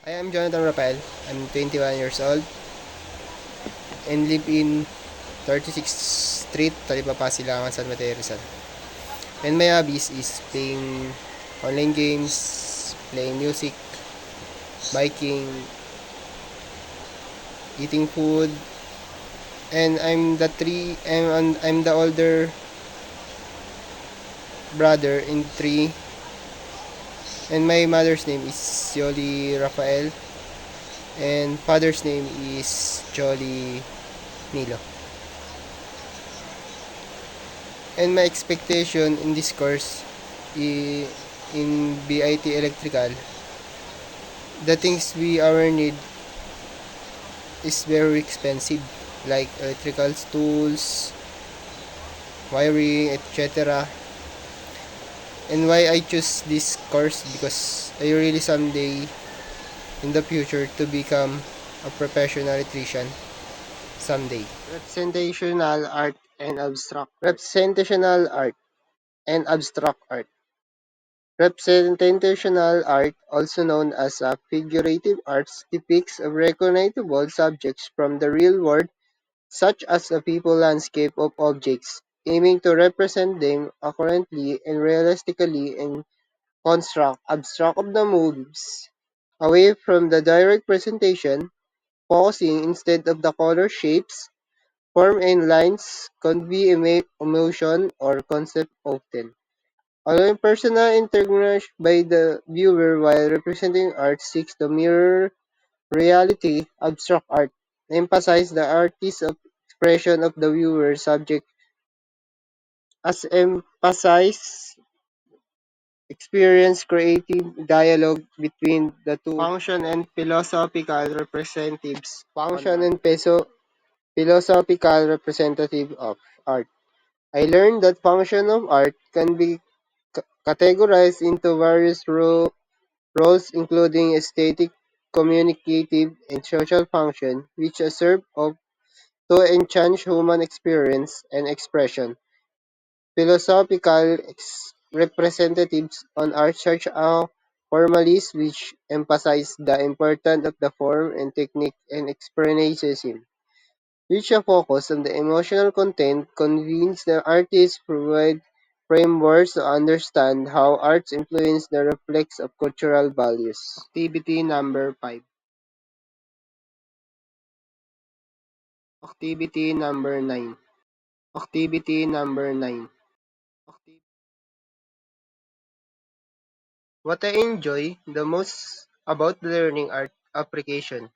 I am Jonathan Rafael. I'm 21 years old and live in 36th Street, Talipapa, Silangan, San Mateo, Rizal. And my hobbies is playing online games, playing music, biking, eating food, and I'm the older brother in three, and my mother's name is Yoli Rafael, and father's name is Jolly Nilo. And my expectation in this course in BIT Electrical, the things we our need is very expensive, like electrical tools, wiring, etc. And why I choose this course, because I really someday in the future to become a professional electrician someday. Representational art and abstract art. Representational art, also known as a figurative arts, depicts recognizable subjects from the real world, such as a people landscape of objects, aiming to represent them accurately and realistically and construct abstract of the moves away from the direct presentation, focusing instead of the color shapes, form and lines, convey emotion or concept often. Allowing personal interaction by the viewer while representing art seeks to mirror reality, abstract art emphasizes the artist's expression of the viewer's subject as emphasize experience creative dialogue between the two function and philosophical representatives function and philosophical representative of art. I learned that function of art can be categorized into various roles including aesthetic, communicative, and social function, which serve to enhance human experience and expression. Philosophical representatives on art such as formalists, which emphasize the importance of the form and technique and expressionism, which focus on the emotional content, convenes the artist provide frameworks to understand how arts influence the reflex of cultural values. Activity number 5. Activity number 9. Activity number 9. What I enjoy the most about learning art application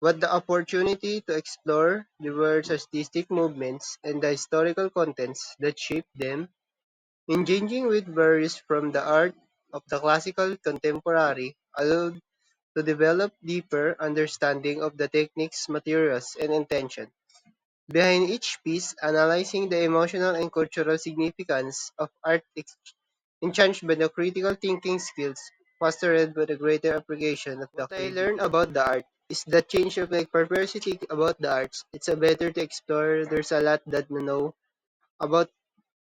was the opportunity to explore diverse artistic movements and the historical contents that shape them, engaging with various from the art of the classical contemporary allowed to develop deeper understanding of the techniques, materials, and intention behind each piece, analyzing the emotional and cultural significance of art enhanced by the critical thinking skills fostered by the greater appreciation of the what I learned about the art is the change of my perversity about the arts. It's a better to explore. There's a lot that I know about,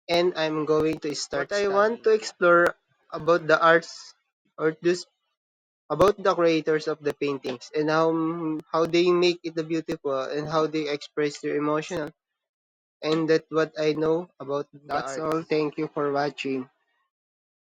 and I'm going to start what I want to explore about the arts or this about the creators of the paintings and how they make it beautiful and how they express their emotional, and that's what I know about the art. That's all. Thank you for watching.